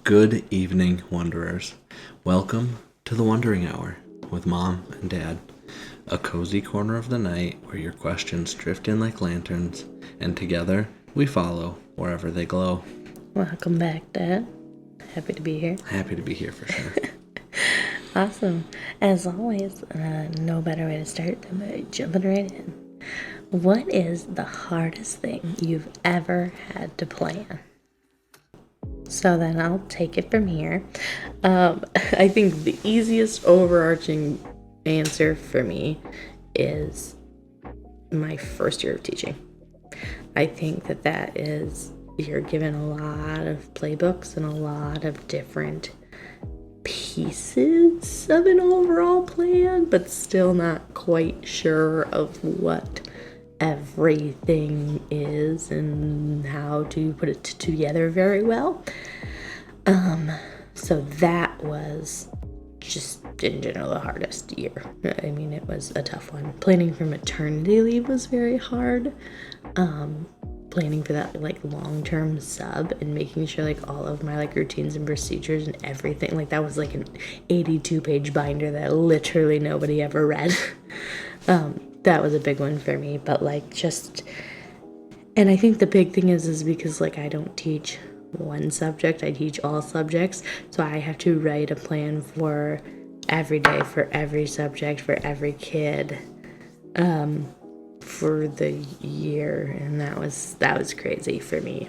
Good evening, Wanderers. Welcome to the Wondering Hour with Mom and Dad, a cozy corner of the night where your questions drift in like lanterns, and together we follow wherever they glow. Welcome back, Dad. Happy to be here. Happy to be here for sure. Awesome. As always, no better way to start than by jumping right in. What is the hardest thing you've ever had to plan? So then I'll take it from here. I think the easiest overarching answer for me is my first year of teaching. I think that is, you're given a lot of playbooks and a lot of different pieces of an overall plan, but still not quite sure of what everything is and how to put it together very well. So that was just in general the hardest year. I mean, it was a tough one. Planning for maternity leave was very hard. Planning for that long-term sub and making sure all of my routines and procedures and everything, that was an 82-page binder that literally nobody ever read. That was a big one for me, but and I think the big thing is because I don't teach one subject, I teach all subjects, so I have to write a plan for every day, for every subject, for every kid, for the year, and that was crazy for me,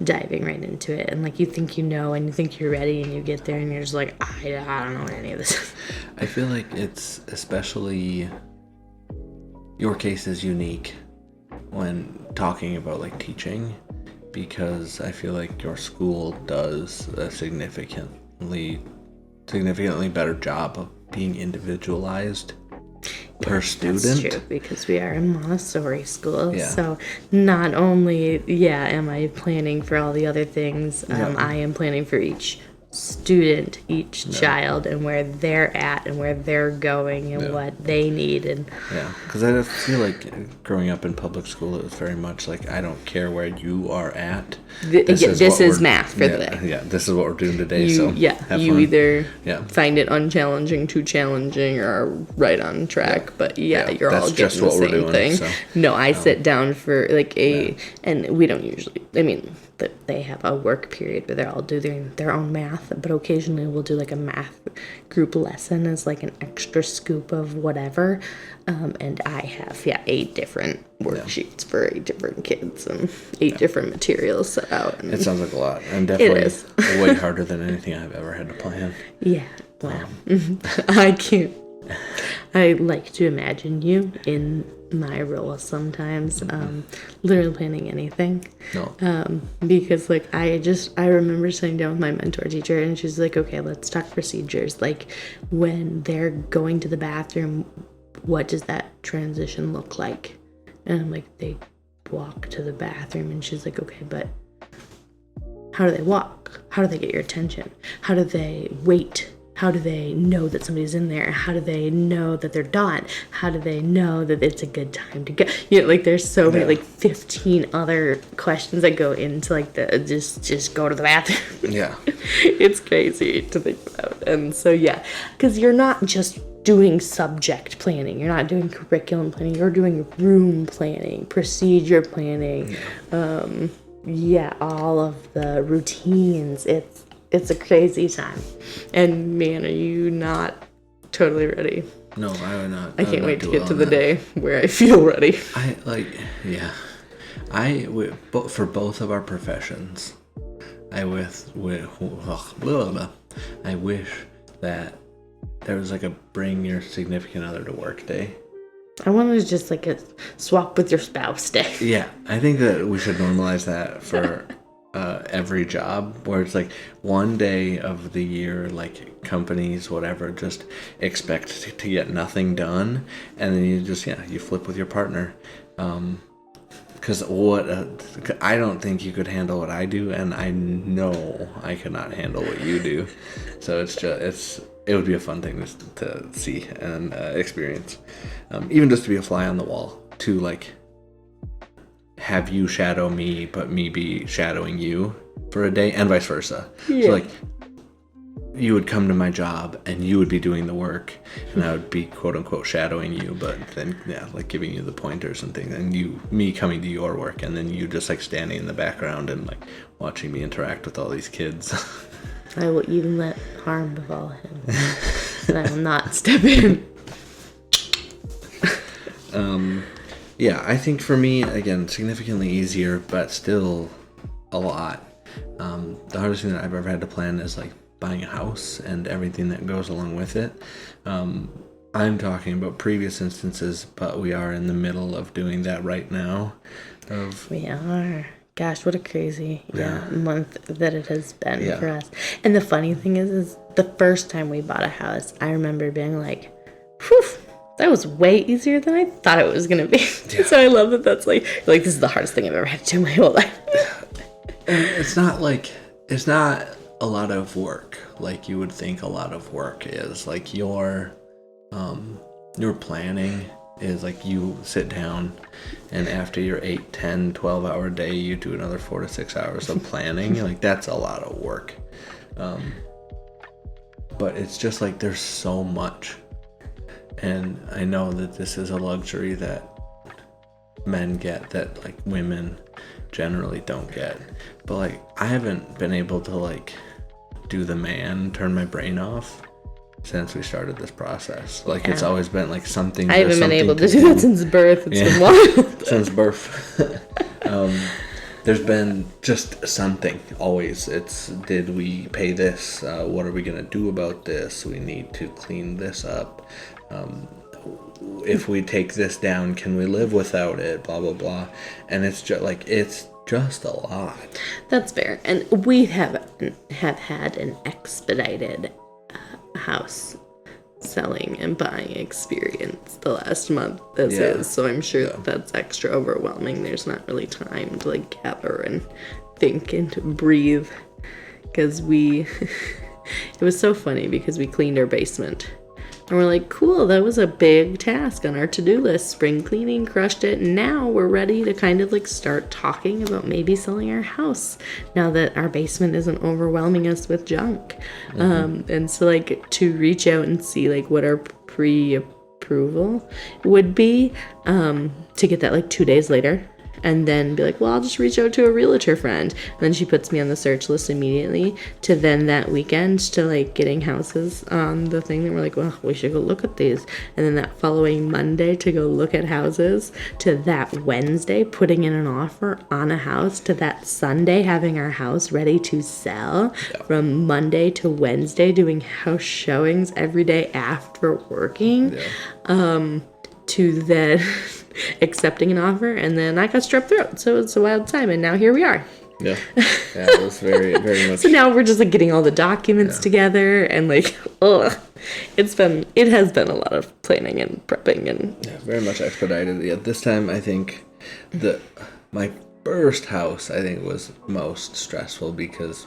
diving right into it, and you think and you think you're ready, and you get there and you're just I don't know what any of this is. I feel like it's especially, your case is unique when talking about teaching, because I feel like your school does a significantly better job of being individualized per student. That's true, because we are in Montessori school. Yeah. So not only am I planning for all the other things, I am planning for each student, each child, and where they're at and where they're going and what they need. And because I feel like growing up in public school, it was very much I don't care where you are at. This is math for the day. Yeah, this is what we're doing today. You either find it unchallenging, too challenging, or right on track. But you're all getting the same thing. So, no, I sit down for and we don't usually. I mean, they have a work period where they're all doing their own math, but occasionally we'll do a math group lesson as an extra scoop of whatever, and I have 8 different worksheets for 8 different kids and 8 different materials set out. It sounds like a lot, and definitely way harder than anything I've ever had to plan. Well, I can't. I like to imagine you in my role sometimes, literally planning anything. No. Because I remember sitting down with my mentor teacher, and she's okay, let's talk procedures. When they're going to the bathroom, what does that transition look like? And I'm they walk to the bathroom, and she's okay, but how do they walk? How do they get your attention? How do they wait? How do they know that somebody's in there? How do they know that they're done? How do they know that it's a good time to go? There's so many 15 other questions that go into the just go to the bathroom. Yeah. It's crazy to think about. And so because you're not just doing subject planning, you're not doing curriculum planning, you're doing room planning, procedure planning, all of the routines. It's a crazy time. And man, are you not totally ready? No, I would not. I can't wait to get to the day where I feel ready. For both of our professions, I wish that there was a bring your significant other to work day. I wanted to just a swap with your spouse day. Yeah, I think that we should normalize that for every job, where it's one day of the year, companies, whatever, just expect to get nothing done, and then you just you flip with your partner, because I don't think you could handle what I do, and I know I could not handle what you do, so it would be a fun thing to see and experience, even just to be a fly on the wall, to have you shadow me, but me be shadowing you, for a day, and vice versa. Yeah. So like, you would come to my job and you would be doing the work, and I would be quote unquote shadowing you, but then like giving you the pointers and things, and me coming to your work, and then you just like standing in the background and like watching me interact with all these kids. I will even let harm befall him, and I will not step in. Yeah, I think for me, again, significantly easier, but still a lot. The hardest thing that I've ever had to plan is like buying a house and everything that goes along with it. I'm talking about previous instances, but we are in the middle of doing that right now. We are. Gosh, what a crazy Yeah. month that it has been Yeah. for us. And the funny thing is the first time we bought a house, I remember being like, whew, that was way easier than I thought it was going to be. Yeah. So I love that that's like, this is the hardest thing I've ever had to do in my whole life. And it's not a lot of work like you would think a lot of work is. Like your planning is like you sit down and after your 8, 10, 12 hour day, you do another 4 to 6 hours of planning. Like that's a lot of work. But it's just like there's so much. And I know that this is a luxury that men get that like women generally don't get. But like I haven't been able to like do the man, turn my brain off since we started this process. Like it's always been like something. I haven't been able to do that since birth. It's been wild. Since birth. There's been just something always. It's, did we pay this? What are we going to do about this? We need to clean this up. If we take this down, can we live without it? Blah, blah, blah. And it's just a lot. That's fair. And we have had an expedited house selling and buying experience the last month as is, so I'm sure that's extra overwhelming. There's not really time to like gather and think and to breathe, because it was so funny because we cleaned our basement and we're like, cool, that was a big task on our to-do list. Spring cleaning, crushed it. Now we're ready to kind of like start talking about maybe selling our house now that our basement isn't overwhelming us with junk. And so like to reach out and see like what our pre-approval would be, to get that like 2 days later. And then be like, well, I'll just reach out to a realtor friend. And then she puts me on the search list immediately, to then that weekend to like getting houses on the thing that we're like, well, we should go look at these. And then that following Monday to go look at houses, to that Wednesday putting in an offer on a house, to that Sunday having our house ready to sell. From Monday to Wednesday doing house showings every day after working. To then accepting an offer, and then I got strep throat, so it's a wild time, and now here we are. It was very, very much. So now we're just like getting all the documents together, and like, it has been a lot of planning and prepping, and very much expedited. This time I think my first house I think was most stressful because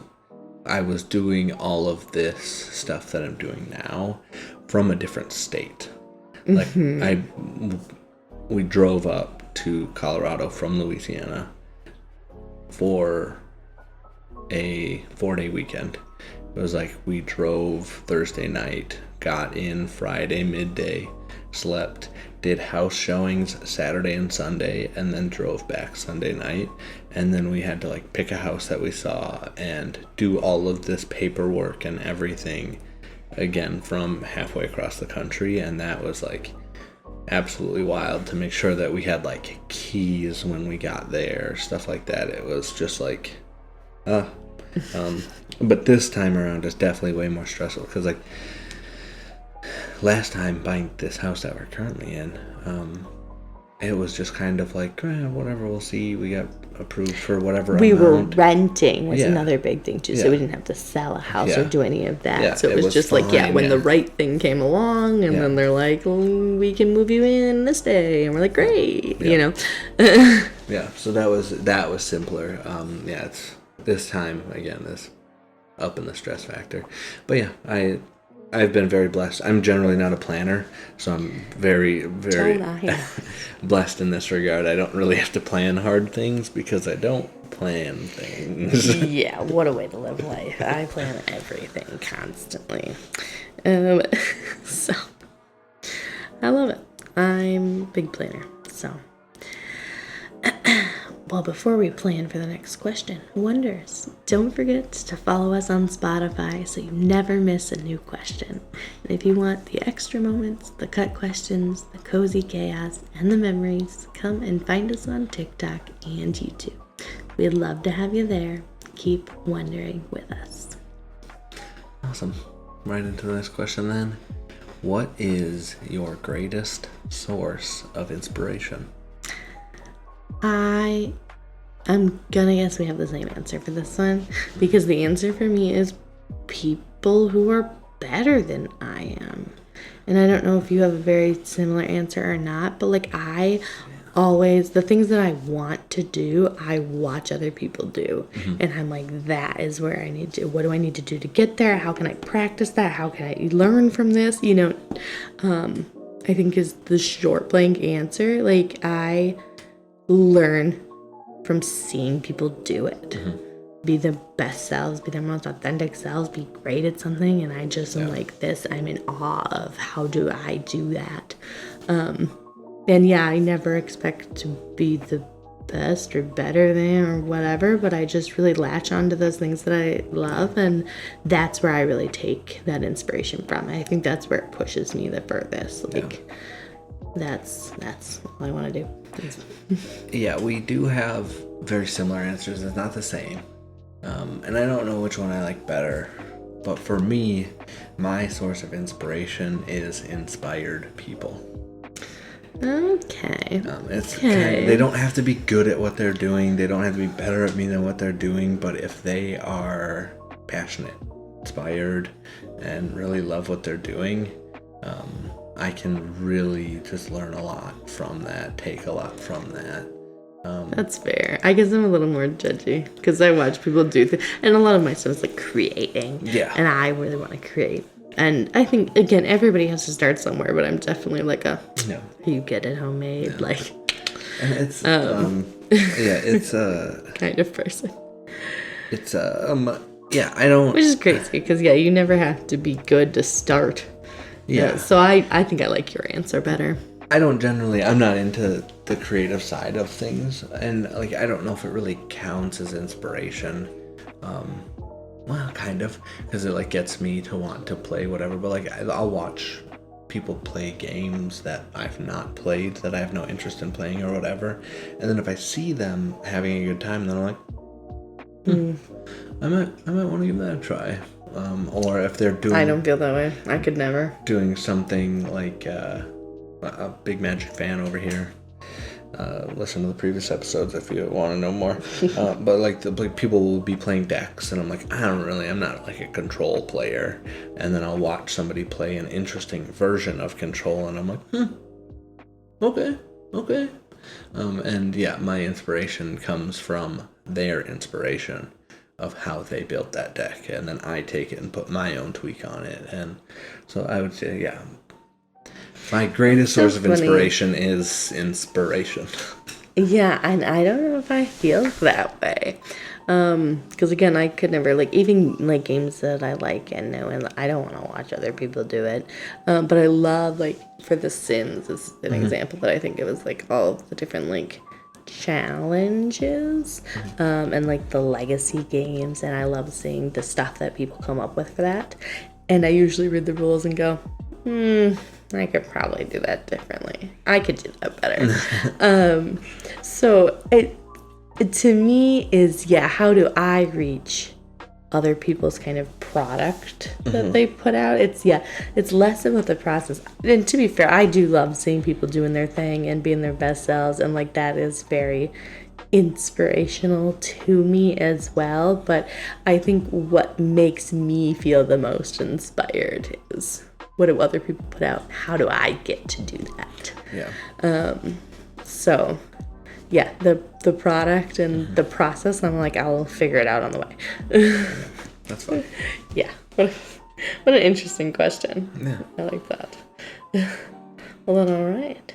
I was doing all of this stuff that I'm doing now from a different state. Like we drove up to Colorado from Louisiana for a 4-day weekend. It was like we drove Thursday night, got in Friday midday, slept, did house showings Saturday and Sunday, and then drove back Sunday night. And then we had to like pick a house that we saw and do all of this paperwork and everything again from halfway across the country. And that was like absolutely wild, to make sure that we had like keys when we got there, stuff like that. It was just like but this time around is definitely way more stressful, because like last time buying this house that we're currently in, it was just kind of like, whatever, we'll see. We got approved for whatever we amount. were renting was another big thing too, so we didn't have to sell a house or do any of that. So it was just fine, like when the right thing came along, and then they're like, we can move you in this day, and we're like, great, you know. So that was simpler. It's this time again is up in the stress factor, but I've been very blessed. I'm generally not a planner, so I'm very, very blessed in this regard. I don't really have to plan hard things because I don't plan things. Yeah, what a way to live life. I plan everything constantly. So, I love it. I'm a big planner, so. Well, before we plan for the next question, Wonders, don't forget to follow us on Spotify so you never miss a new question. And if you want the extra moments, the cut questions, the cozy chaos, and the memories, come and find us on TikTok and YouTube. We'd love to have you there. Keep wondering with us. Awesome. Right into the next question then. What is your greatest source of inspiration? I'm gonna guess we have the same answer for this one, because the answer for me is people who are better than I am. And I don't know if you have a very similar answer or not, but like I always, the things that I want to do, I watch other people do. And I'm like, that is where I need to, what do I need to do to get there? How can I practice that? How can I learn from this? You know, I think is the short blank answer. Like I learn from seeing people do it. Be their best selves, be their most authentic selves, be great at something, and I just am like this. I'm in awe of how do I do that. And yeah, I never expect to be the best or better than or whatever, but I just really latch onto those things that I love, and that's where I really take that inspiration from. I think that's where it pushes me the furthest. Like that's all I want to do. Yeah, we do have very similar answers. It's not the same. And I don't know which one I like better. But for me, my source of inspiration is inspired people. Okay. They don't have to be good at what they're doing. They don't have to be better at me than what they're doing. But if they are passionate, inspired, and really love what they're doing, I can really just learn a lot from that, take a lot from that. That's fair. I guess I'm a little more judgy because I watch people do things, and a lot of my stuff is like creating. Yeah. And I really want to create. And I think, again, everybody has to start somewhere, but I'm definitely like you get it homemade, like. And it's, it's kind of person. It's, I don't. Which is crazy because, you never have to be good to start. Yeah. So I think I like your answer better. I'm not into the creative side of things, and like I don't know if it really counts as inspiration. Well, kind of, because it like gets me to want to play whatever. But like I'll watch people play games that I've not played, that I have no interest in playing or whatever, and then if I see them having a good time, then I'm like, I might want to give that a try. Or if they're doing, I don't feel that way. I could never. Doing something like a big Magic fan over here. Listen to the previous episodes if you want to know more. But like people will be playing decks, and I'm like, I'm not like a control player. And then I'll watch somebody play an interesting version of control, and I'm like, okay. And yeah, my inspiration comes from their inspiration of how they built that deck, and then I take it and put my own tweak on it. And so I would say, my greatest source of inspiration is inspiration. Yeah, and I don't know if I feel that way. Because again, I could never, like, even like games that I like and know, and I don't want to watch other people do it. But I love, like, for The Sims is an example that I think it was like all of the different like challenges and like the legacy games, and I love seeing the stuff that people come up with for that. And I usually read the rules and go, I could probably do that differently. I could do that better. So it to me is, how do I reach other people's kind of product that they put out? It's less about the process. And to be fair, I do love seeing people doing their thing and being their best selves, and like that is very inspirational to me as well. But I think what makes me feel the most inspired is, what do other people put out? How do I get to do that? So the product and the process, I'm like, I'll figure it out on the way. That's fine. Yeah. What an interesting question. Yeah. I like that. Well, then, all right.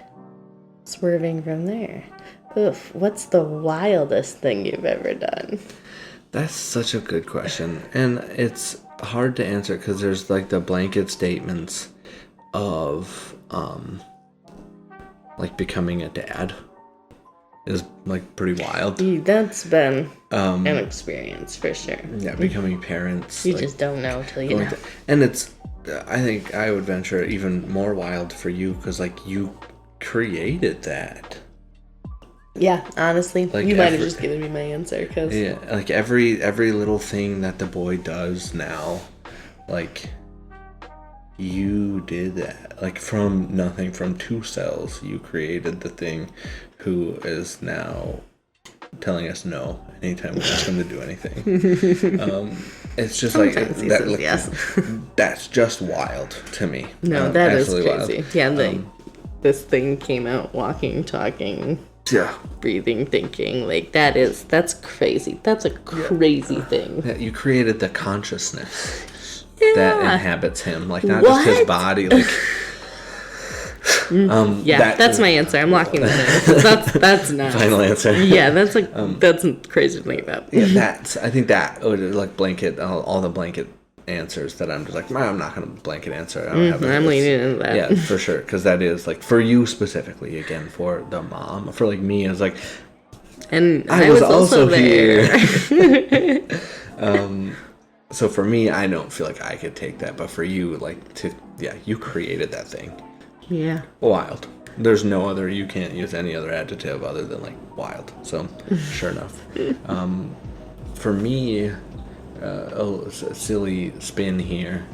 Swerving from there. Oof, what's the wildest thing you've ever done? That's such a good question. And it's hard to answer because there's like the blanket statements of like becoming a dad is like pretty wild. That's been an experience for sure. Yeah, becoming parents. You just don't know till you know. And it's, I think I would venture even more wild for you because like you created that. Yeah, honestly, Like you might have just given me my answer because yeah, like every little thing that the boy does now, like you did that. Like from nothing, from 2 cells, you created the thing who is now telling us no anytime we ask him to do anything. It's just like that. Like, yes. That's just wild to me. No, that is crazy. Wild. Yeah, this thing came out walking, talking, yeah, breathing, thinking. Like that's crazy. That's a crazy thing. Yeah, you created the consciousness Yeah. that inhabits him, like not just his body, like. Yeah, that's my answer. I'm locking that in. That's nuts. Final answer. Yeah, that's like that's crazy to think about. Yeah, I think that would like blanket all the blanket answers that I'm just like, I'm not gonna blanket answer. I don't have I'm leaning into that. Yeah, for sure, because that is like for you specifically. Again, for the mom, for like me, it's like, and I was also there. Here. So for me, I don't feel like I could take that, but for you, like you created that thing. Yeah. Wild. There's no other. You can't use any other adjective other than like wild. So, sure enough. For me, a silly spin here.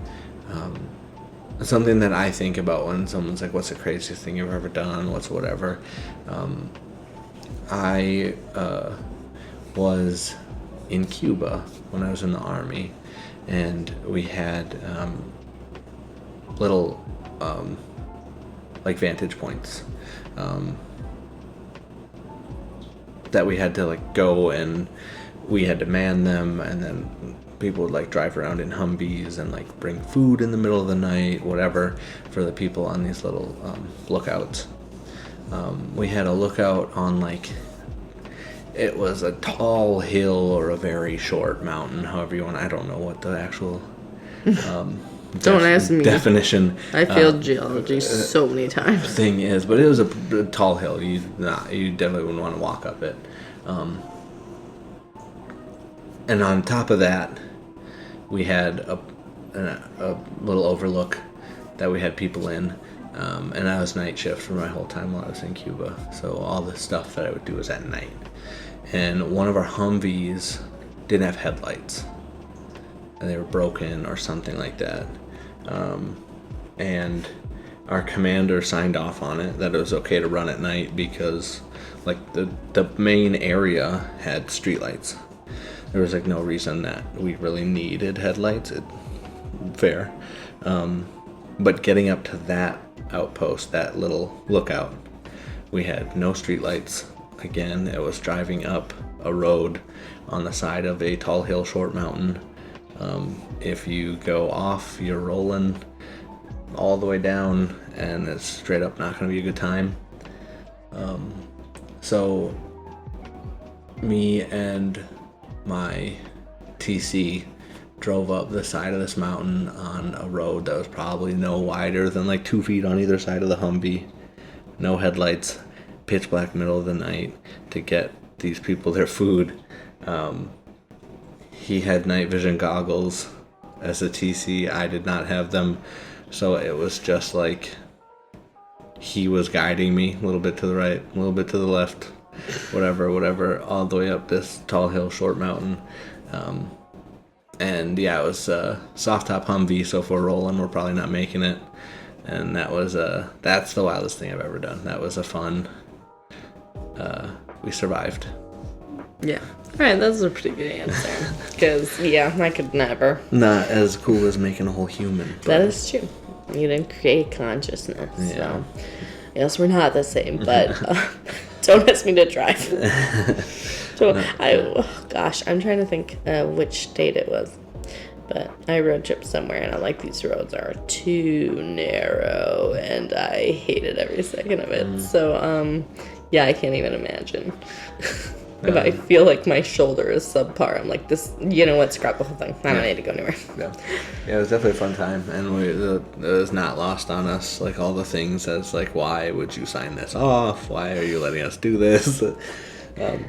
Something that I think about when someone's like, "What's the craziest thing you've ever done?" What's whatever. I was in Cuba when I was in the army, and we had little. Like vantage points that we had to like go, and we had to man them, and then people would like drive around in Humvees and like bring food in the middle of the night, whatever, for the people on these little lookouts. We had a lookout on like, it was a tall hill or a very short mountain, however you want. I don't know what the actual don't ask me. Definition. I failed geology so many times. Thing is, but it was a tall hill. You definitely wouldn't want to walk up it. And on top of that, we had a little overlook that we had people in. And I was night shift for my whole time while I was in Cuba. So all the stuff that I would do was at night. And one of our Humvees didn't have headlights. And they were broken or something like that. And our commander signed off on it that it was okay to run at night because like the main area had streetlights. There was like no reason that we really needed headlights. Fair. But getting up to that outpost, that little lookout, we had no streetlights. Again, it was driving up a road on the side of a tall hill, short mountain. If you go off, you're rolling all the way down, and it's straight up not going to be a good time. So me and my TC drove up the side of this mountain on a road that was probably no wider than like 2 feet on either side of the Humvee. No headlights, pitch black middle of the night to get these people their food. He had night vision goggles as a TC. I did not have them. So it was just like he was guiding me a little bit to the right, a little bit to the left, whatever, all the way up this tall hill, short mountain. And yeah, it was a soft top Humvee, so if we're rolling, we're probably not making it. And that was that's the wildest thing I've ever done. That was a fun. We survived. Yeah. All right, that's a pretty good answer. Because, yeah, I could never. Not as cool as making a whole human. But that is true. You didn't create consciousness. Yeah. So, yes, we're not the same, but don't ask me to drive. So, I'm trying to think which date it was. But I road trip somewhere and I'm like, these roads are too narrow, and I hated every second of it. So, yeah, I can't even imagine. If I feel like my shoulder is subpar, I'm like, this, you know what, scrap the whole thing. I don't need to go anywhere. Yeah, it was definitely a fun time, and it was not lost on us, like, all the things that's like, why would you sign this off? Why are you letting us do this? But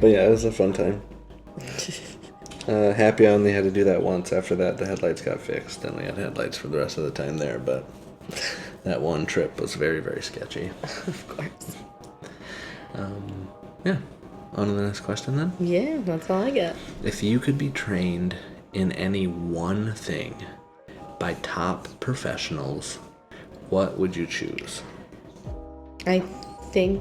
yeah, it was a fun time. Happy I only had to do that once. After that, the headlights got fixed, and we had headlights for the rest of the time there, but that one trip was very, very sketchy. Of course. Yeah. On to the next question, then? Yeah, that's all I got. If you could be trained in any one thing by top professionals, what would you choose? I think,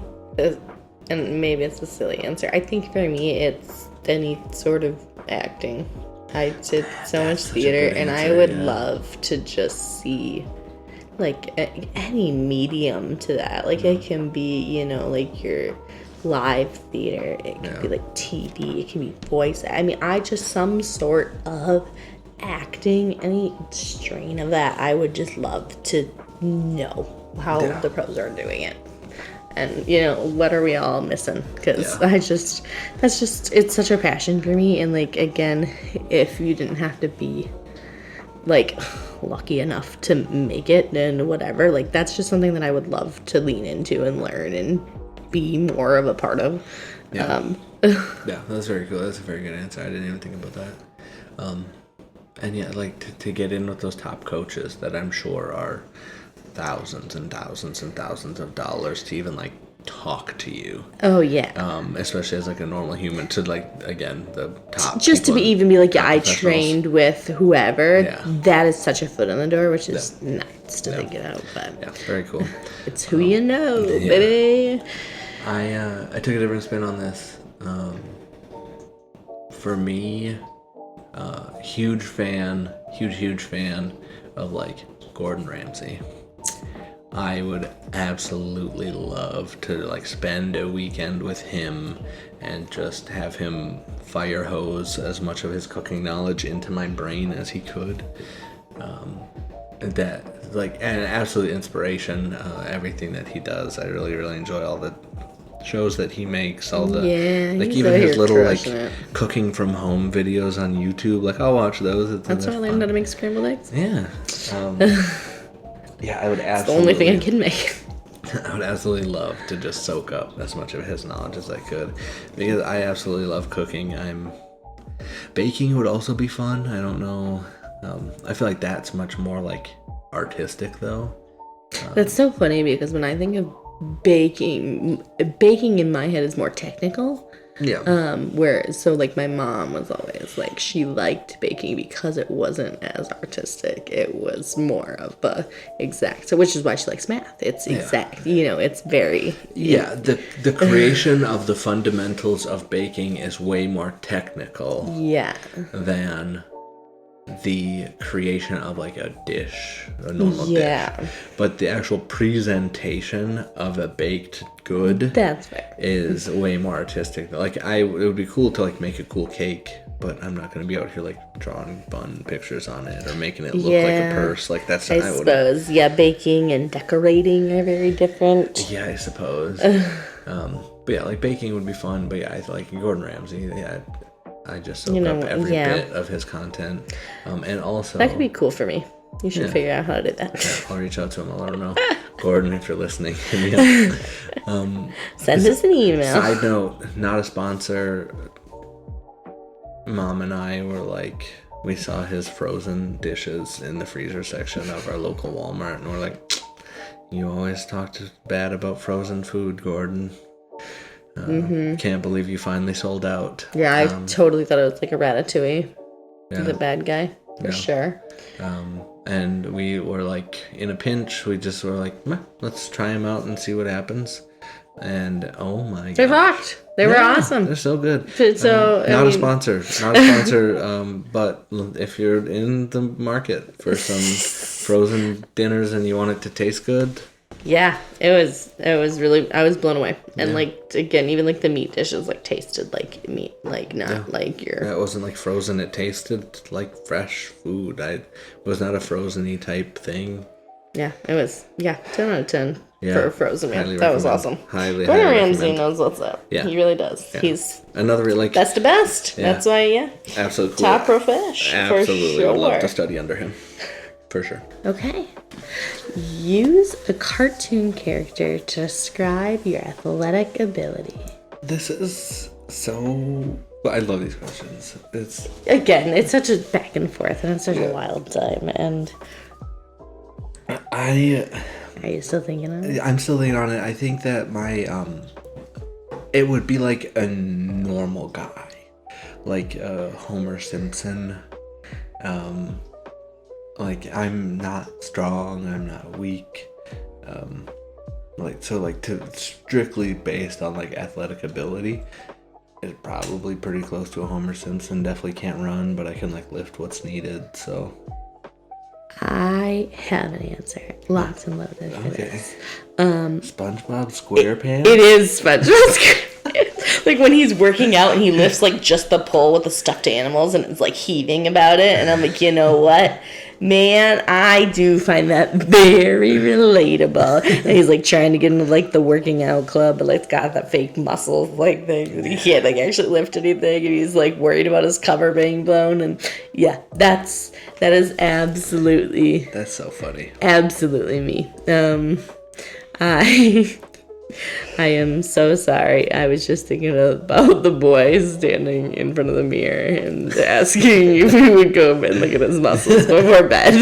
and maybe it's a silly answer, I think for me it's any sort of acting. I did so much theater, and I would love to just see, like, any medium to that. Like, it can be, you know, like your live theater, it can be like TV, it can be voice. I mean, some sort of acting, any strain of that, I would just love to know how the pros are doing it. And, you know, what are we all missing? Because it's such a passion for me. And, like, again, if you didn't have to be, like, lucky enough to make it and whatever, like, that's just something that I would love to lean into and learn and be more of a part of. Yeah, that's very cool. That's a very good answer. I didn't even think about that. And yeah, like, to get in with those top coaches that I'm sure are thousands and thousands and thousands of dollars to even, like, talk to you. Oh, yeah. Especially as, like, a normal human, to, like, again, the top just to be like, yeah, I trained with whoever. Yeah. That is such a foot in the door, which is nice to think it out. But yeah, very cool. It's who you know, baby. I took a different spin on this. For me, huge fan of, like, Gordon Ramsay. I would absolutely love to, like, spend a weekend with him and just have him fire hose as much of his cooking knowledge into my brain as he could. That, like, an absolute inspiration, everything that he does. I really, really enjoy all the shows that he makes, all the, like, even his little, like, cooking from home videos on YouTube. Like, I'll watch those. That's how I learned how to make scrambled eggs. Yeah. Yeah, I would absolutely... It's the only thing I can make. I would absolutely love to just soak up as much of his knowledge as I could, because I absolutely love cooking. Baking would also be fun. I don't know. I feel like that's much more, like, artistic, though. That's so funny, because when I think of baking in my head is more technical. Yeah. So, like, my mom was always like, she liked baking because it wasn't as artistic. It was more of a exact. So, which is why she likes math. It's exact. You know, it's very. Yeah. The creation of the fundamentals of baking is way more technical. Yeah. Than the creation of, like, a normal dish. But the actual presentation of a baked good is way more artistic. Like, it would be cool to, like, make a cool cake, but I'm not going to be out here, like, drawing fun pictures on it or making it look like a purse. Like, that's I suppose. Yeah, baking and decorating are very different. Yeah, I suppose. But yeah, like, baking would be fun. But yeah, I like Gordon Ramsay. Yeah, I just soak up every bit of his content. And also... That could be cool for me. You should figure out how to do that. Yeah, I'll reach out to him. I'll let him know. Gordon, if you're listening, hit me up. Send us an email. Side note, not a sponsor. Mom and I were like... We saw his frozen dishes in the freezer section of our local Walmart, and we're like, you always talked bad about frozen food, Gordon. Can't believe you finally sold out. Yeah, I totally thought it was like a Ratatouille. The bad guy, for sure. And we were like, in a pinch, we just were like, let's try them out and see what happens. And oh my god, they rocked. They were awesome. They're so good. So not a sponsor. But if you're in the market for some frozen dinners and you want it to taste good, Yeah, it was really, I was blown away. And like, again, even like the meat dishes like tasted like meat, like not like your... It wasn't like frozen, it tasted like fresh food. It was not a frozen-y type thing. Yeah, it was, 10 out of 10 for a frozen meal. Highly That was recommend. awesome. Highly Gordon Ramsay recommend. knows what's up. Yeah. He really does. Yeah. He's another like best of best. Yeah. That's why, absolutely top profesh. Absolutely, for sure. would love to study under him, for sure. Okay. Use a cartoon character to describe your athletic ability. This is so... I love these questions. It's such a back and forth, and it's such a wild time. And are you still thinking on it? I'm still thinking on it. I think that my it would be like a normal guy, like Homer Simpson. Like, I'm not strong, I'm not weak. To strictly based on like athletic ability, it's probably pretty close to a Homer Simpson. Definitely can't run, but I can like lift what's needed. So I have an answer, locked and loaded for this. SpongeBob SquarePants. It is SpongeBob SquarePants. Like when he's working out and he lifts like just the pole with the stuffed animals and it's like heaving about it, and I'm like, you know what? Man, I do find that very relatable. And he's like trying to get into like the working out club, but like got that fake muscles, like he can't like actually lift anything, and he's like worried about his cover being blown. And yeah, that is absolutely, that's so funny. Absolutely me. I am so sorry. I was just thinking about the boy standing in front of the mirror and asking if we would go and look at his muscles before bed.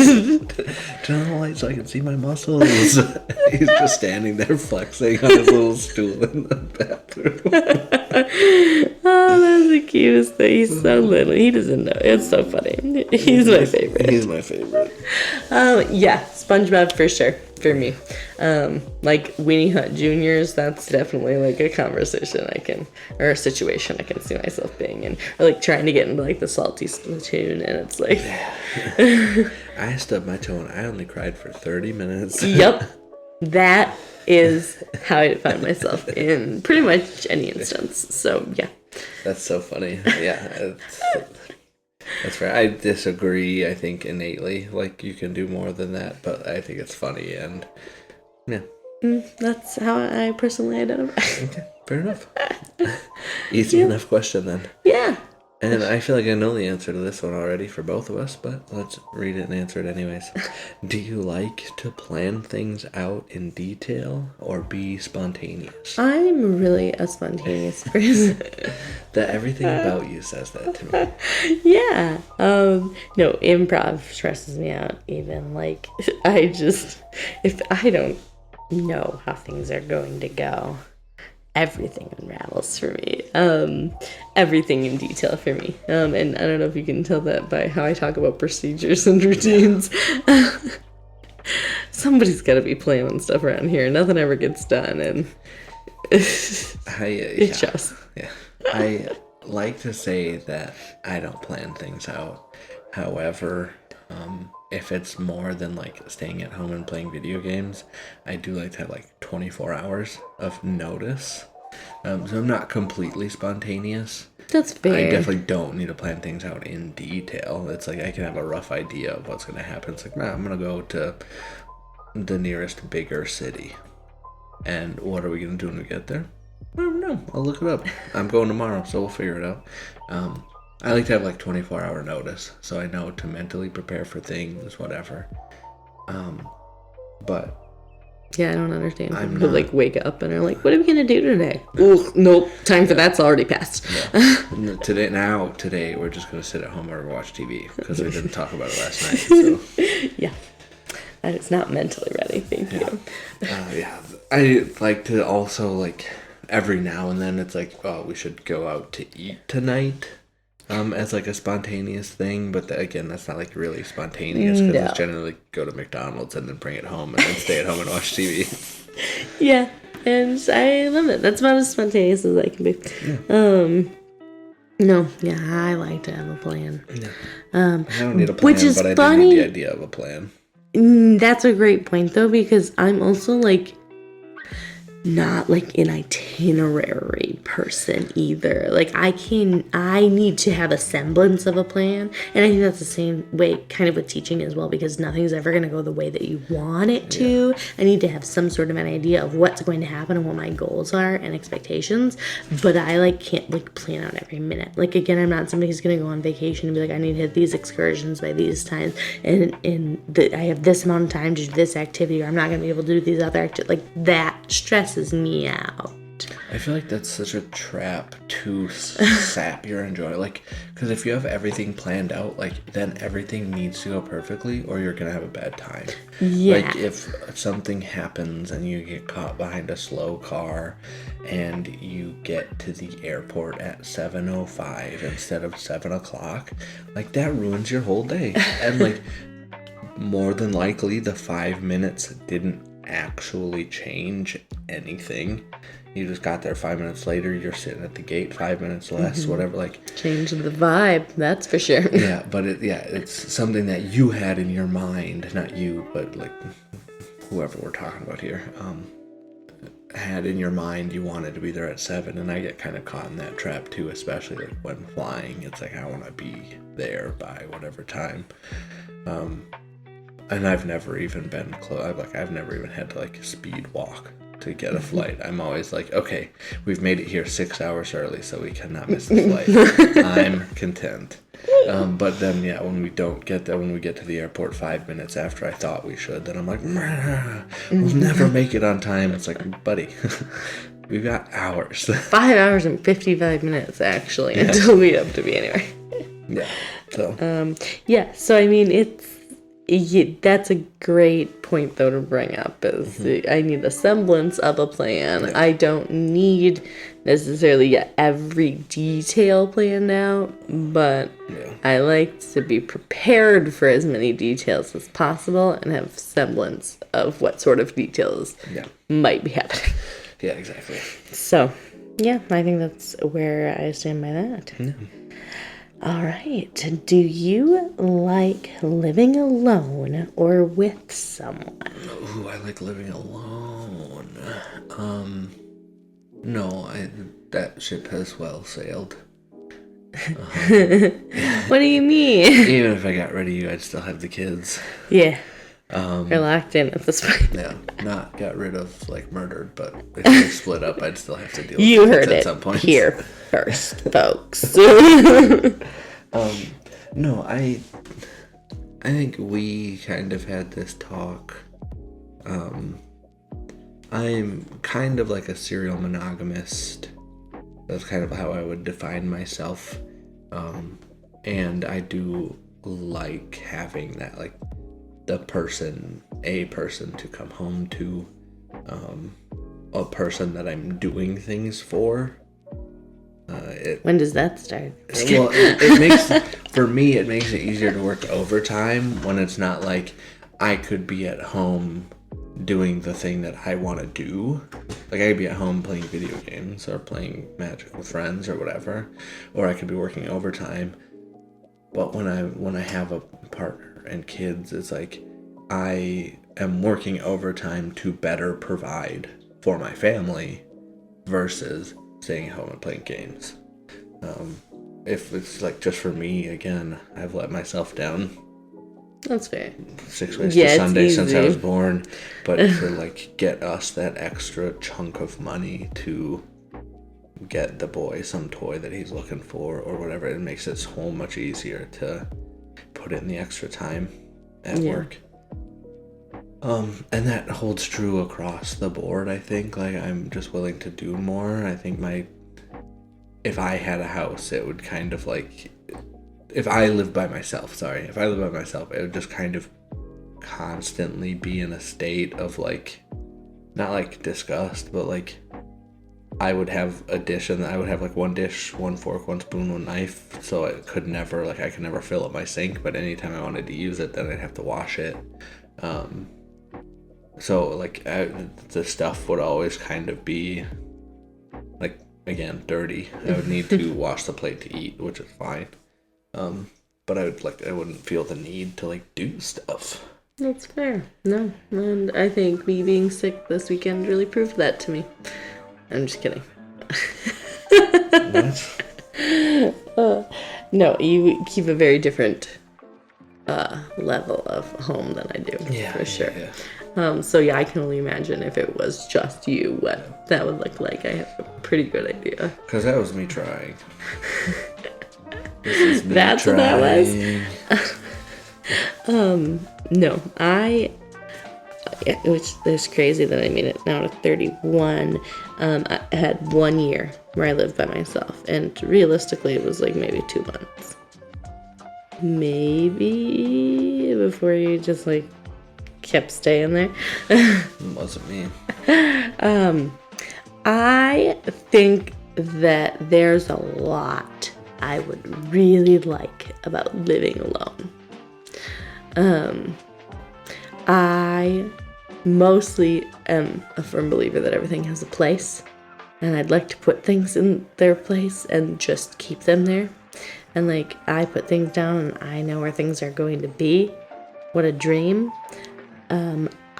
Turn on the light so I can see my muscles. He's just standing there flexing on his little stool in the bathroom. Oh, that's the cutest thing. He's so little. He doesn't know. It's so funny. He's my favorite. He's my favorite. Yeah, SpongeBob for sure. For me, like Weenie Hut Juniors, that's definitely like a conversation or a situation I can see myself being in, or like trying to get into like the salty Splatoon, and it's like, I stubbed my toe and I only cried for 30 minutes. Yep, that is how I found myself in pretty much any instance. So yeah, that's so funny. Yeah. That's fair. I disagree, I think, innately. Like, you can do more than that, but I think it's funny, and yeah. That's how I personally identify. Okay, fair enough. Easy enough question, then. Yeah. And I feel like I know the answer to this one already for both of us, but let's read it and answer it anyways. Do you like to plan things out in detail or be spontaneous? I'm really a spontaneous person. That everything about you says that to me. Yeah. No, improv stresses me out even. Like, if I don't know how things are going to go, everything unravels for me. Everything in detail for me. And I don't know if you can tell that by how I talk about procedures and routines. Somebody's got to be planning stuff around here. Nothing ever gets done, and it shows. Yeah. I like to say that I don't plan things out. However, if it's more than like staying at home and playing video games, I do like to have like 24 hours of notice. So I'm not completely spontaneous. That's fair. I definitely don't need to plan things out in detail. It's like I can have a rough idea of what's going to happen. It's like, I'm going to go to the nearest bigger city. And what are we going to do when we get there? I don't know. I'll look it up. I'm going tomorrow, so we'll figure it out. I like to have like 24-hour notice, so I know to mentally prepare for things, whatever. But yeah, I don't understand people who like wake up and are like, "What are we gonna do today?" Ooh, nope, time for that's already passed. Yeah. Today we're just gonna sit at home or watch TV because we didn't talk about it last night. So. Yeah, that is not mentally ready. Thank you. Yeah, I like to also like every now and then it's like, oh, we should go out to eat tonight. As like a spontaneous thing, but again, that's not like really spontaneous because it's generally go to McDonald's and then bring it home and then stay at home and watch TV. Yeah, and I love it. That's about as spontaneous as I can be. Yeah. No, yeah, I like to have a plan. Yeah. I don't need a plan, which is but I funny. do need the idea of a plan. That's a great point though, because I'm also like not like an itinerary person either. Like I need to have a semblance of a plan. And I think that's the same way kind of with teaching as well, because nothing's ever going to go the way that you want it to. I need to have some sort of an idea of what's going to happen and what my goals are and expectations. But I like can't like plan out every minute. Like again, I'm not somebody who's going to go on vacation and be like, I need to hit these excursions by these times, and I have this amount of time to do this activity, or I'm not going to be able to do these other activities. Like that stresses me out. I feel like that's such a trap to sap your enjoy. Like, because if you have everything planned out, like, then everything needs to go perfectly or you're going to have a bad time. Yeah. Like, if something happens and you get caught behind a slow car and you get to the airport at 7:05 instead of 7 o'clock, like, that ruins your whole day. And, like, more than likely, the 5 minutes didn't actually change anything. You just got there 5 minutes later, you're sitting at the gate 5 minutes less, whatever, like Change the vibe, that's for sure. yeah, but it's something that you had in your mind, not you, but like whoever we're talking about here, had in your mind you wanted to be there at 7, and I get kind of caught in that trap too, especially like when flying. It's like I want to be there by whatever time. And I've never even been close. I've never even had to like speed walk to get a flight. I'm always like, okay, we've made it here 6 hours early, so we cannot miss the flight. I'm content. But then, yeah, when we don't get there, when we get to the airport 5 minutes after I thought we should, then I'm like, we'll never make it on time. It's like, buddy, we've got hours. 5 hours and 55 minutes actually until we have to be anywhere. Yeah. So. So I mean, that's a great point though to bring up, is I need a semblance of a plan. Yeah. I don't need necessarily every detail planned out, but I like to be prepared for as many details as possible and have semblance of what sort of details might be happening. Yeah, exactly. So, yeah, I think that's where I stand by that. Yeah. All right. Do you like living alone or with someone? Ooh, I like living alone. No, that ship has well sailed. What do you mean? Even if I got rid of you, I'd still have the kids. Yeah. We're locked in at this point. Yeah, not got rid of, like, murdered, but if they split up, I'd still have to deal with You it heard at it some point. here first, folks. No, I think we kind of had this talk. I'm kind of like a serial monogamist. That's kind of how I would define myself. And I do like having that, like, a person to come home to, a person that I'm doing things for. When does that start? Well, it makes, for me, it makes it easier to work overtime when it's not like I could be at home doing the thing that I want to do. Like, I could be at home playing video games or playing Magic with friends or whatever, or I could be working overtime. But when I have a partner and kids, it's like I am working overtime to better provide for my family versus staying home and playing games. If it's like just for me, again, I've let myself down. That's fair. 6 ways to Sunday since I was born, but to like get us that extra chunk of money to get the boy some toy that he's looking for or whatever, it makes it so much easier to put in the extra time at work. And that holds true across the board, I think. Like, I'm just willing to do more. I think if I had a house, it would kind of like, if I lived by myself, it would just kind of constantly be in a state of like, not like disgust, but like, I would have a dish and I would have like one dish, one fork, one spoon, one knife. So I could never fill up my sink, but anytime I wanted to use it, then I'd have to wash it. So like the stuff would always kind of be like, again, dirty. I would need to wash the plate to eat, which is fine. But I wouldn't feel the need to like do stuff. That's fair. No, and I think me being sick this weekend really proved that to me. I'm just kidding. What? No, you keep a very different level of home than I do, for sure. So yeah, I can only imagine if it was just you, what that would look like. I have a pretty good idea. Because that was me trying. This is me That's trying. what that was? No, which is crazy that I made it now to 31. I had 1 year where I lived by myself, and realistically, it was like maybe 2 months. Maybe before you just like kept staying there. It wasn't me. I think that there's a lot I would really like about living alone. I mostly am a firm believer that everything has a place, and I'd like to put things in their place and just keep them there. And like, I put things down and I know where things are going to be. What a dream.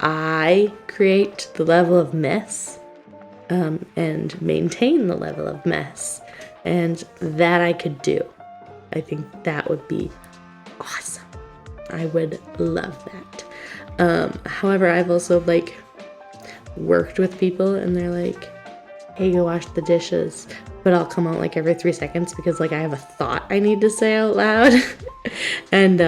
I create the level of mess and maintain the level of mess, and that I could do. I think that would be awesome. I would love that. However, I've also like worked with people and they're like, hey, go wash the dishes, but I'll come out like every 3 seconds because like I have a thought I need to say out loud. And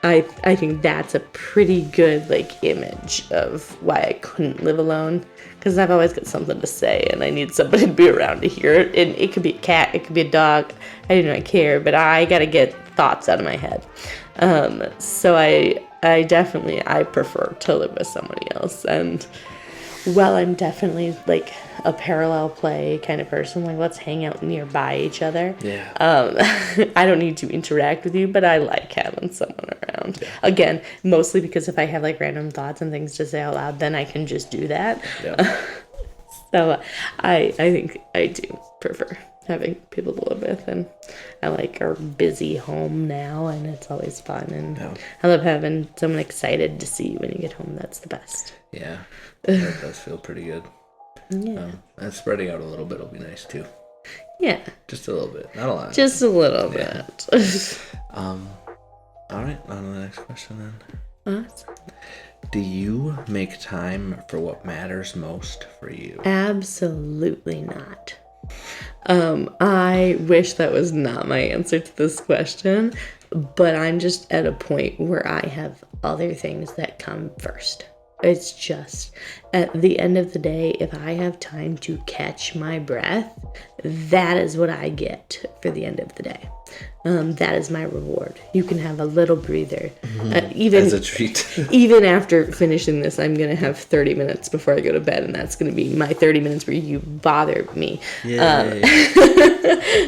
I think that's a pretty good like image of why I couldn't live alone, because I've always got something to say and I need somebody to be around to hear it. And it could be a cat, it could be a dog, I do not care, but I gotta get thoughts out of my head. So I definitely, I prefer to live with somebody else. And while I'm definitely like a parallel play kind of person, like let's hang out nearby each other. Yeah. I don't need to interact with you, but I like having someone around. Yeah. Again, mostly because if I have like random thoughts and things to say out loud, then I can just do that. Yeah. So I think I do prefer having people to live with, and I like our busy home now, and it's always fun, and yeah. I love having someone excited to see you when you get home. That's the best. Yeah, that does feel pretty good. Yeah. And spreading out a little bit will be nice too. Yeah. Just a little bit, not a lot. Just a little bit. All right, on to the next question then. Awesome. Do you make time for what matters most for you? Absolutely not. I wish that was not my answer to this question, but I'm just at a point where I have other things that come first. It's just, at the end of the day, if I have time to catch my breath, that is what I get for the end of the day. That is my reward. You can have a little breather. Even as a treat. Even after finishing this, I'm going to have 30 minutes before I go to bed, and that's going to be my 30 minutes where you bother me.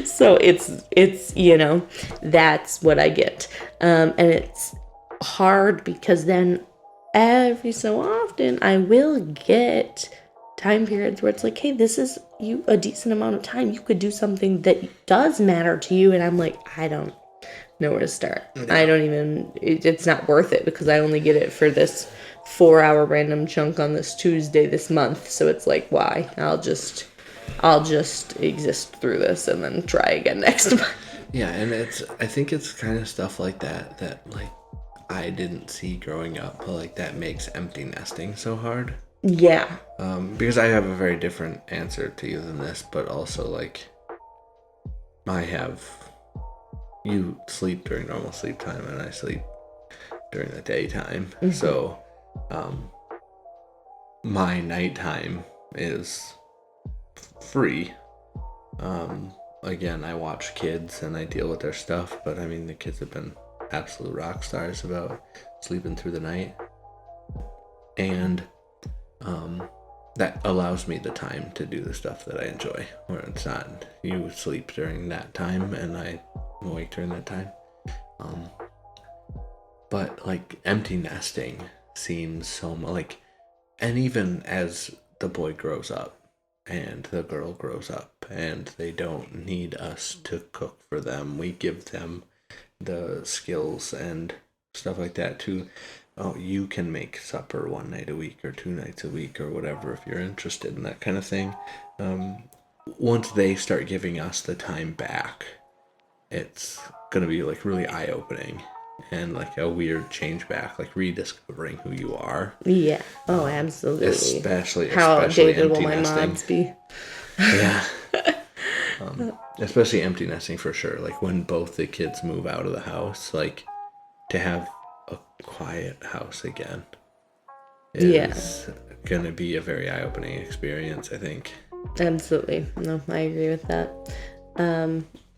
So it's you know, that's what I get. And it's hard because then every so often I will get time periods where it's like, hey, this is you a decent amount of time. You could do something that does matter to you. And I'm like, I don't know where to start. Yeah. I don't even, it's not worth it because I only get it for this 4-hour random chunk on this Tuesday this month. So it's like, why? I'll just exist through this and then try again next month. Yeah. And I think it's kind of stuff like that like I didn't see growing up, but like that makes empty nesting so hard. Yeah. Because I have a very different answer to you than this, but also like you sleep during normal sleep time and I sleep during the daytime. Mm-hmm. So my nighttime is free. Again, I watch kids and I deal with their stuff, but I mean the kids have been absolute rock stars about sleeping through the night, and that allows me the time to do the stuff that I enjoy, where it's not you sleep during that time and I awake during that time. But like empty nesting seems so much like, and even as the boy grows up and the girl grows up and they don't need us to cook for them, we give them the skills and stuff like that to oh, you can make supper one night a week or 2 nights a week or whatever if you're interested in that kind of thing. Once they start giving us the time back, it's gonna be like really eye-opening and like a weird change back, like rediscovering who you are. Yeah. Oh, absolutely. Especially how dated will empty my nesting. mods be? Yeah. Especially empty nesting for sure. Like when both the kids move out of the house, like to have a quiet house again is gonna be a very eye-opening experience, I think. Absolutely. No, I agree with that.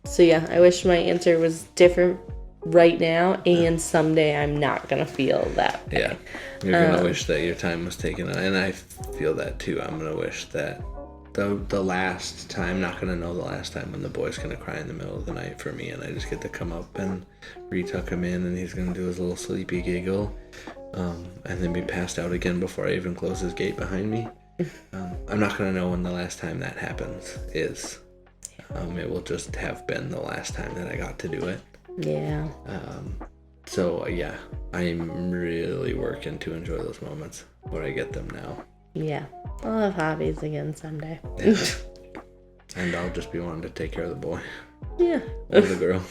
So yeah, I wish my answer was different right now, and someday I'm not gonna feel that way. Yeah, you're gonna wish that your time was taken, and I feel that too. I'm gonna wish that the last time, not gonna know the last time when the boy's gonna cry in the middle of the night for me, and I just get to come up and retuck him in, and he's gonna do his little sleepy giggle, and then be passed out again before I even close his gate behind me. I'm not gonna know when the last time that happens is. It will just have been the last time that I got to do it. Yeah. So yeah, I'm really working to enjoy those moments where I get them now. Yeah. I'll have hobbies again someday. Yeah. And I'll just be wanting to take care of the boy. Yeah. Or the girl.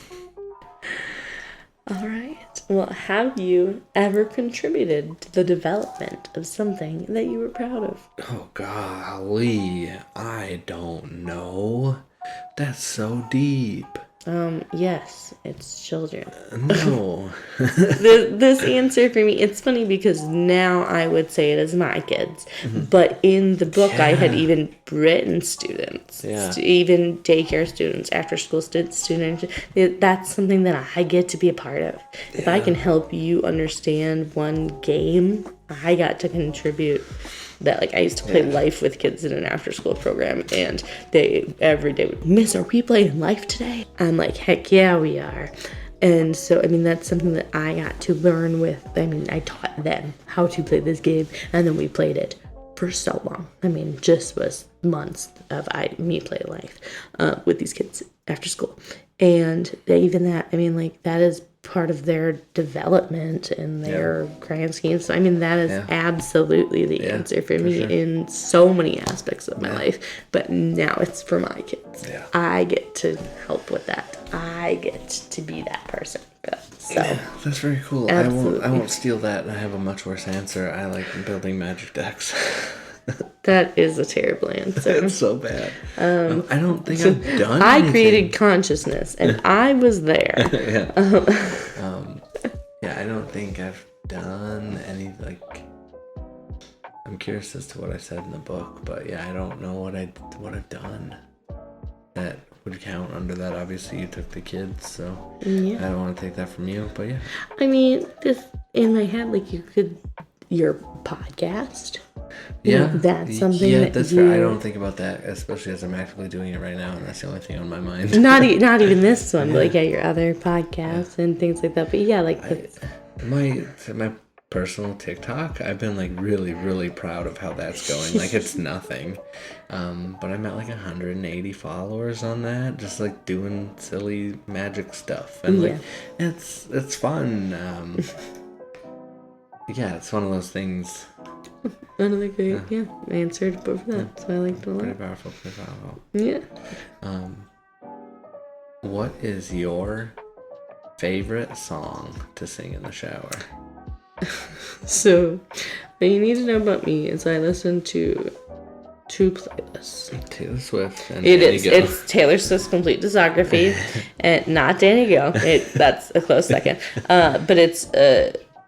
All right. Well, have you ever contributed to the development of something that you were proud of? Oh, golly. I don't know. That's so deep. Yes, it's children. No. This answer for me, it's funny because now I would say it is my kids. But in the book, I had even written students, even daycare students, after school students. That's something that I get to be a part of. If I can help you understand one game, I got to contribute. That, like, I used to play Life with kids in an after-school program, and they every day would, Miss, are we playing Life today? I'm like, heck yeah, we are. And so, I mean, that's something that I got to learn with. I mean, I taught them how to play this game, and then we played it for so long. I mean, just was months of me playing Life with these kids after school. And even that, I mean, like, that is part of their development and their grand schemes. So, I mean, that is absolutely the answer for me in so many aspects of my life. But now it's for my kids. Yeah. I get to help with that. I get to be that person for that. So that's very cool. I won't steal that. I have a much worse answer. I like building magic decks. That is a terrible answer. It's so bad. I don't think I've done I anything. created consciousness, and I was there. Yeah, I don't think I've done any, like, I'm curious as to what I said in the book, but yeah, I don't know what I've done that would count under that. Obviously, you took the kids, so I don't want to take that from you, but yeah. I mean, just in my head, like, your podcast. Yeah, that's something. Yeah, that's fair. I don't think about that, especially as I'm actively doing it right now, and that's the only thing on my mind. Not even this one, but like your other podcasts and things like that. But yeah, like my personal TikTok, I've been like really, really proud of how that's going. Like, it's nothing, but I'm at like 180 followers on that, just like doing silly magic stuff, and like it's fun. Yeah, it's one of those things. Another great answer for that, so I liked it a lot. Pretty powerful. Yeah. What is your favorite song to sing in the shower? So, what you need to know about me is I listen to 2 playlists. Taylor Swift and Danny Go. It's Taylor Swift's complete discography, and not Danny Go. That's a close second. But it's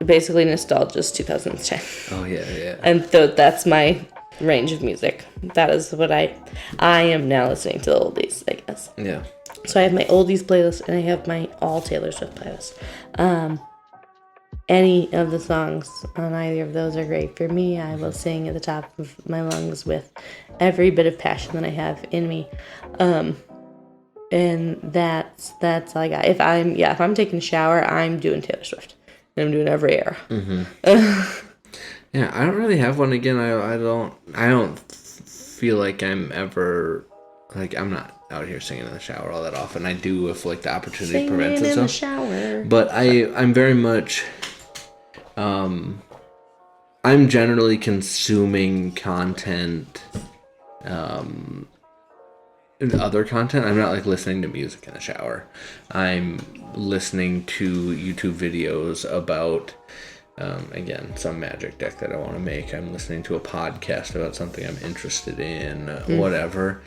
basically nostalgia's 2010. Oh yeah. And so that's my range of music. That is what I am now listening to the oldies, I guess. Yeah. So I have my oldies playlist and I have my all Taylor Swift playlist. Any of the songs on either of those are great for me. I will sing at the top of my lungs with every bit of passion that I have in me. And that's all I got. If I'm taking a shower, I'm doing Taylor Swift. And I'm doing every era. Mm-hmm. Yeah, I don't really have one. Again, I don't feel like I'm ever, like, I'm not out here singing in the shower all that often. I do if, like, the opportunity prevents itself. In the shower. But I'm very much I'm generally consuming content, other content. I'm not like listening to music in the shower. I'm listening to YouTube videos about, again, some magic deck that I want to make. I'm listening to a podcast about something I'm interested in, whatever.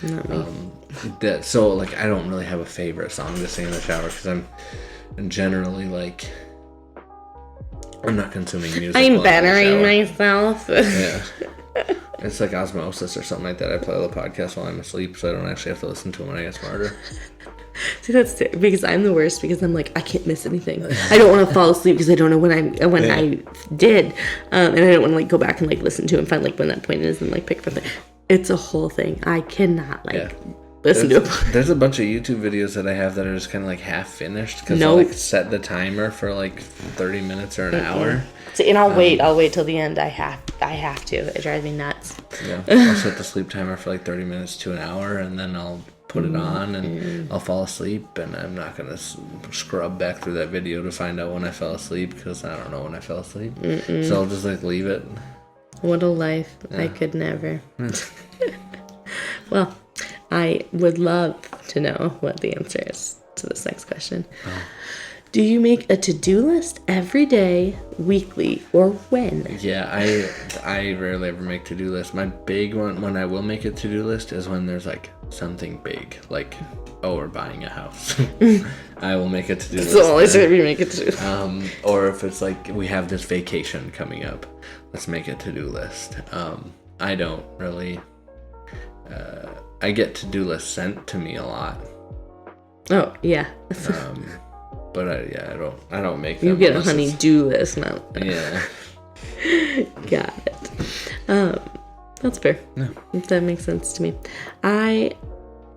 So like I don't really have a favorite song to sing in the shower because I'm generally like I'm not consuming music. I'm bettering myself. Yeah. It's like osmosis or something like that. I play the podcast while I'm asleep, so I don't actually have to listen to them when I get smarter. See, that's because I'm the worst because I'm like, I can't miss anything. I don't want to fall asleep because I don't know when I did, and I don't want to like go back and like listen to and find like when that point is and like pick from it. It's a whole thing. I cannot listen to it. There's a bunch of YouTube videos that I have that are just kind of like half finished because I like set the timer for like 30 minutes or an hour. See, and I'll wait till the end. I have to. It drives me nuts. Yeah, I'll set the sleep timer for like 30 minutes to an hour, and then I'll put it on, and I'll fall asleep, and I'm not gonna scrub back through that video to find out when I fell asleep because I don't know when I fell asleep. So I'll just like leave it. What a life! Yeah. I could never. Well, I would love to know what the answer is to this next question. Oh. Do you make a to-do list every day, weekly, or when? Yeah, I rarely ever make to-do lists. My big one, when I will make a to-do list, is when there's like something big, like, oh, we're buying a house. I will make a to-do list. That's all I say, we make a to-do. Or if it's like, we have this vacation coming up, let's make a to-do list. I don't really... I get to-do lists sent to me a lot. Oh, yeah. But I don't make them. You get a honey-do list now. Yeah. Got it. That's fair. Yeah. That makes sense to me. I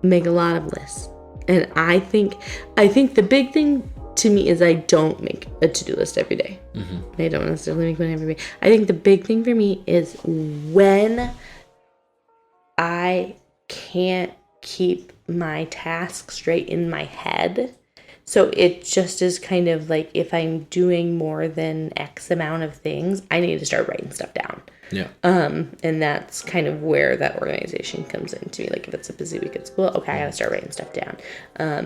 make a lot of lists. And I think the big thing to me is I don't make a to-do list every day. Mm-hmm. I don't necessarily make one every day. I think the big thing for me is when I can't keep my tasks straight in my head. So it just is kind of like if I'm doing more than X amount of things, I need to start writing stuff down. Yeah. And that's kind of where that organization comes into me. Like if it's a busy week at school, okay, I gotta start writing stuff down.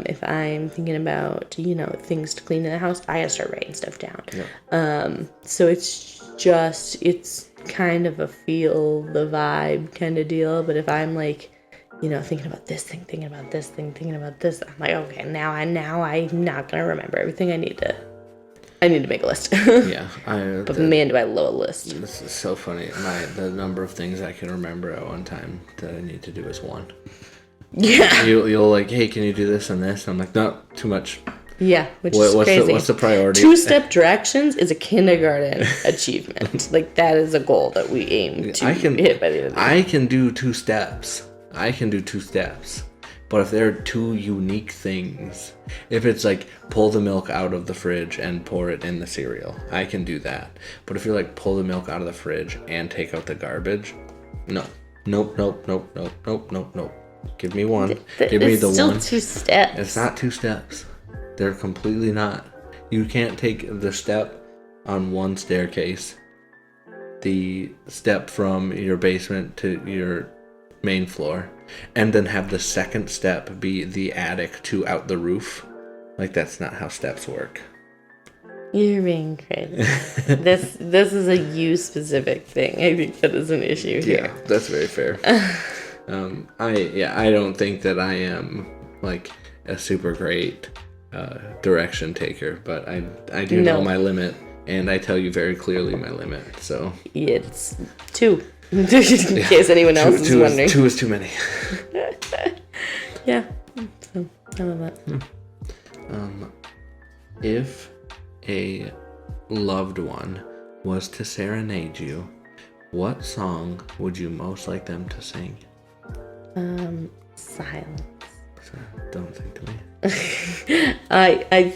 If I'm thinking about, things to clean in the house, I gotta start writing stuff down. Yeah. So it's kind of a feel the vibe kind of deal. But if I'm like, thinking about this thing, thinking about this thing, thinking about this, I'm like, okay, now I'm not gonna remember everything. I need to make a list. Yeah. But man, do I love a list. This is so funny. The number of things I can remember at one time that I need to do is one. Yeah. You'll like, hey, can you do this and this? And I'm like, no, too much. Yeah, which is crazy. What's the priority? 2-step directions is a kindergarten achievement. Like that is a goal that we aim to hit by the end of the year. I can do 2 steps. But if there are 2 unique things, if it's like pull the milk out of the fridge and pour it in the cereal, I can do that. But if you're like pull the milk out of the fridge and take out the garbage, no. Nope. Give me one. Give me the one. It's still 2 steps. It's not 2 steps. They're completely not. You can't take the step on one staircase, the step from your basement to your main floor, and then have the second step be the attic to out the roof. Like that's not how steps work. You're being crazy. This is a you specific thing. I think that is an issue here. Yeah, that's very fair. I don't think that I am like a super great direction taker, but I do know my limit, and I tell you very clearly my limit. So it's 2. In case anyone else is wondering. 2 is too many. Yeah. So I love that. If a loved one was to serenade you, what song would you most like them to sing? Silence. Don't think to me. I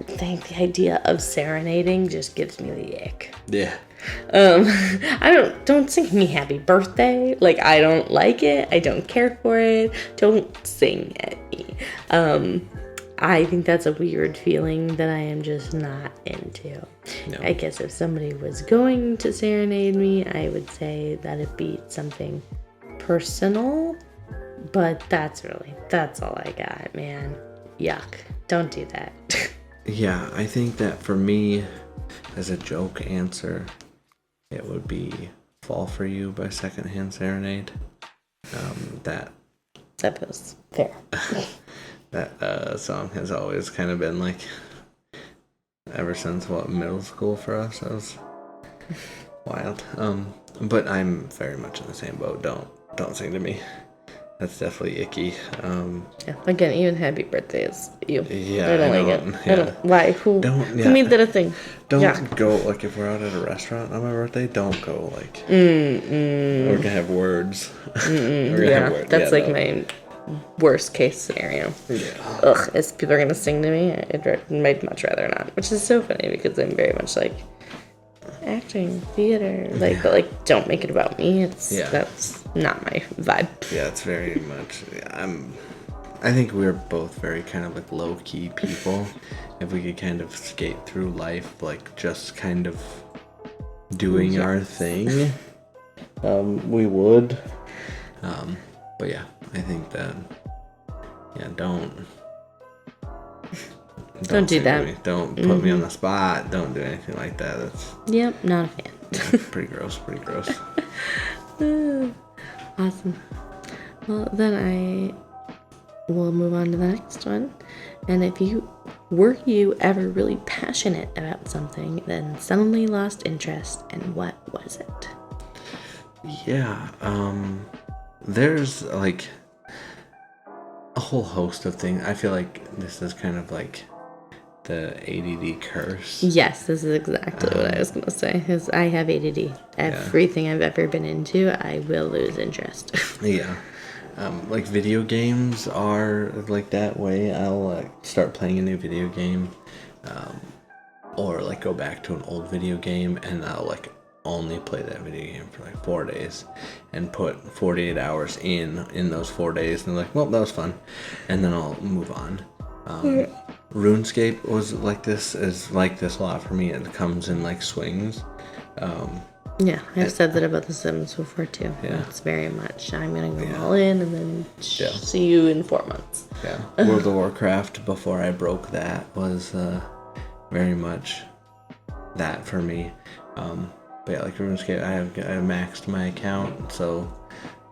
think the idea of serenading just gives me the ick. Yeah. I don't sing me happy birthday. Like I don't like it. I don't care for it. Don't sing at me. I think that's a weird feeling that I am just not into. No. I guess if somebody was going to serenade me, I would say that it'd be something personal, but that's all I got, man. Yuck. Don't do that. Yeah, I think that for me, as a joke answer, it would be Fall For You by Secondhand Serenade. That feels fair. That song has always kind of been like, ever since middle school for us. That was wild. But I'm very much in the same boat. Don't sing to me. That's definitely icky. Yeah. Again, even Happy Birthday is you. Yeah, I don't like it. Yeah. I don't. Why? Who made that a thing? Don't go like if we're out at a restaurant on my birthday. Don't go like. We're gonna have words. That's my worst case scenario. Yeah. Ugh, if people are gonna sing to me, I'd much rather not. Which is so funny because I'm very much like acting, theater, but don't make it about me. That's not my vibe. Yeah, it's very much. I think we're both very kind of like low key people. If we could kind of skate through life like just kind of doing our thing, we would. But yeah, I think that. Yeah, don't do that. Don't put me on the spot. Don't do anything like that. That's not a fan. pretty gross. Awesome. Well, then I will move on to the next one. And if you ever really passionate about something, then suddenly lost interest, and what was it? Yeah, there's like a whole host of things. I feel like this is kind of like the ADD curse. Yes, this is exactly what I was going to say. Is I have ADD. Everything I've ever been into, I will lose interest. Yeah. Like video games are like that way. I'll like start playing a new video game, or like go back to an old video game, and I'll like only play that video game for like 4 days and put 48 hours in those 4 days, and like, well, that was fun, and then I'll move on. RuneScape is like this a lot for me. It comes in like swings. Yeah, I've said that about The Sims before too. Yeah. It's very much, I'm going to go all in and then see you in 4 months. Yeah. World of Warcraft, before I broke that, was very much that for me. But yeah, like RuneScape, I maxed my account, so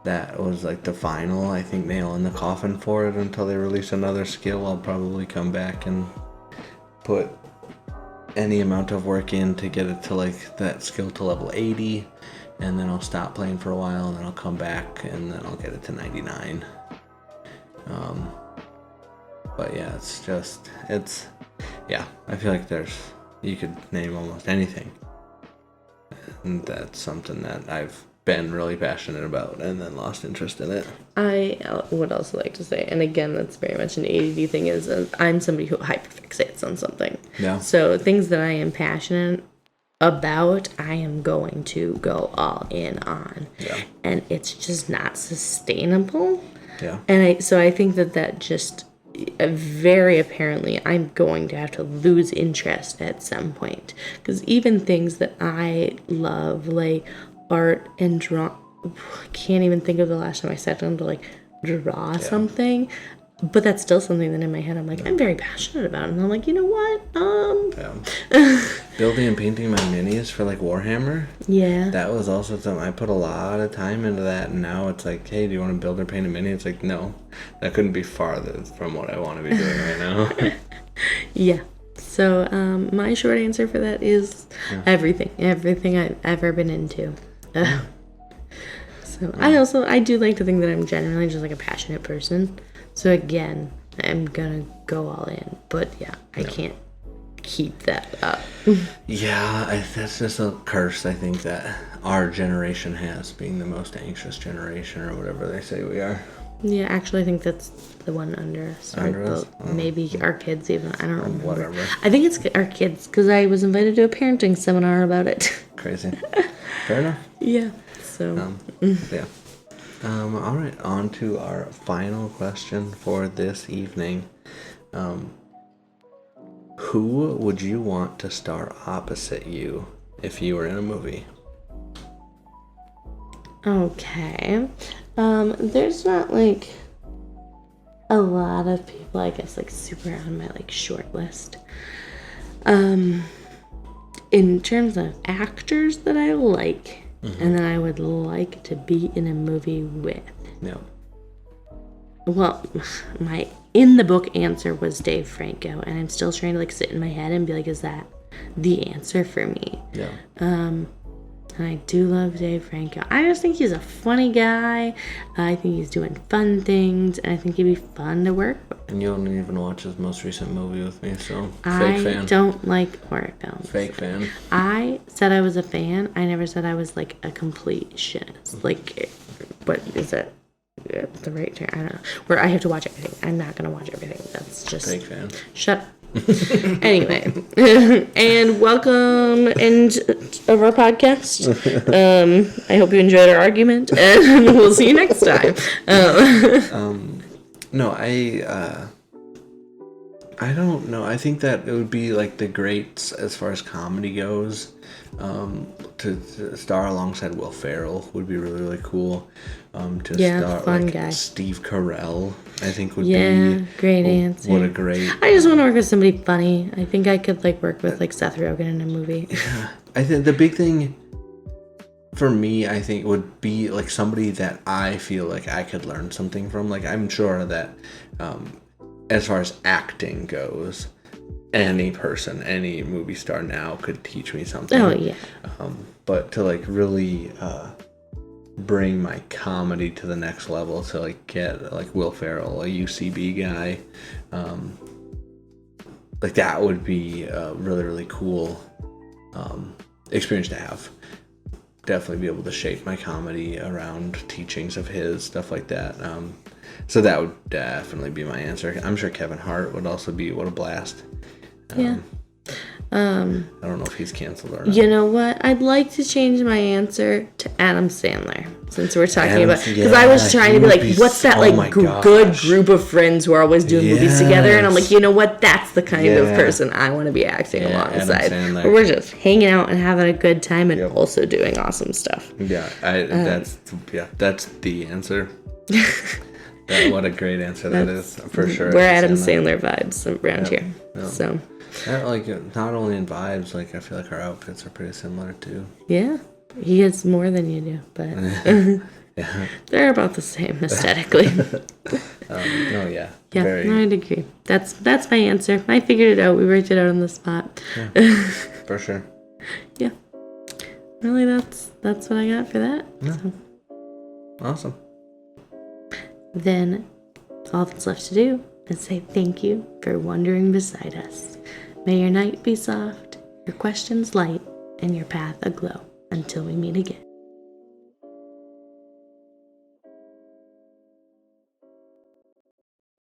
that was like the final, I think, nail in the coffin for it until they release another skill. I'll probably come back and put any amount of work in to get it to like that skill to level 80, and then I'll stop playing for a while, and then I'll come back, and then I'll get it to 99. But yeah, I feel like you could name almost anything, and that's something that I've been really passionate about and then lost interest in it. I would also like to say, and again, that's very much an ADD thing, is I'm somebody who hyperfixates on something. Yeah. So things that I am passionate about, I am going to go all in on. Yeah. And it's just not sustainable. Yeah. And I think that just very apparently I'm going to have to lose interest at some point. Because even things that I love, like art and draw, I can't even think of the last time I sat down to like draw something, but that's still something that in my head I'm like, I'm very passionate about it. And I'm like, you know what, building and painting my minis for like Warhammer, that was also something I put a lot of time into that, and now it's like, hey, do you want to build or paint a mini? It's like, no, that couldn't be farther from what I want to be doing right now. Yeah. So my short answer for that is everything I've ever been into. So I do like to think that I'm generally just like a passionate person. So again, I'm gonna go all in, but I can't keep that up. That's just a curse I think that our generation has, being the most anxious generation, or whatever they say we are. Yeah, actually I think that's the one under us. Maybe our kids even. I don't remember. Whatever. I think it's our kids, because I was invited to a parenting seminar about it. Crazy. Fair enough. Yeah. So. All right, on to our final question for this evening. Who would you want to star opposite you if you were in a movie? Okay. There's not like a lot of people, I guess, like super on my like short list. In terms of actors that I like and that I would like to be in a movie with. Yeah. Well, my in the book answer was Dave Franco, and I'm still trying to like sit in my head and be like, is that the answer for me? Yeah. And I do love Dave Franco. I just think he's a funny guy. I think he's doing fun things, and I think he'd be fun to work with. And you don't even watch his most recent movie with me, so I fake fan. don't like horror films. Fake fan. I said I was a fan. I never said I was like a completionist. Like, what is it? The right term? I don't know. Where I have to watch everything. I'm not gonna watch everything. That's just Fake fan. Shut up. Anyway, and welcome into our podcast. I hope you enjoyed our argument, and we'll see you next time. No, I don't know. I think that it would be like the greats as far as comedy goes. To star alongside Will Ferrell would be really, really cool. Star fun like guy. Steve Carell, I think would be great answer. What a great. I just want to work with somebody funny. I think I could like work with like Seth Rogen in a movie. Yeah, I think the big thing for me, I think, would be like somebody that I feel like I could learn something from. Like, I'm sure that as far as acting goes, any person, any movie star now could teach me something. Oh yeah. But to like really bring my comedy to the next level, to like get like Will Ferrell, a UCB guy, like that would be a really, really cool experience to have. Definitely be able to shape my comedy around teachings of his, stuff like that. So that would definitely be my answer. I'm sure Kevin Hart would also be, what a blast. Yeah. I don't know if he's canceled or not. You know what? I'd like to change my answer to Adam Sandler, since we're talking about, because I was trying to be like, what's that like good group of friends who are always doing movies together? And I'm like, you know what? That's the kind of person I want to be acting alongside. Where we're just hanging out and having a good time and also doing awesome stuff. Yeah, that's the answer. What a great answer that is, for sure. We're Adam Sandler vibes around here. Yep. So. Like, not only in vibes, like, I feel like our outfits are pretty similar, too. Yeah. He gets more than you do, but they're about the same aesthetically. Yeah, I'd agree. That's my answer. I figured it out. We worked it out on the spot. Yeah, for sure. Yeah. Really, that's what I got for that. Yeah. So. Awesome. Then all that's left to do is say thank you for wandering beside us. May your night be soft, your questions light, and your path aglow until we meet again.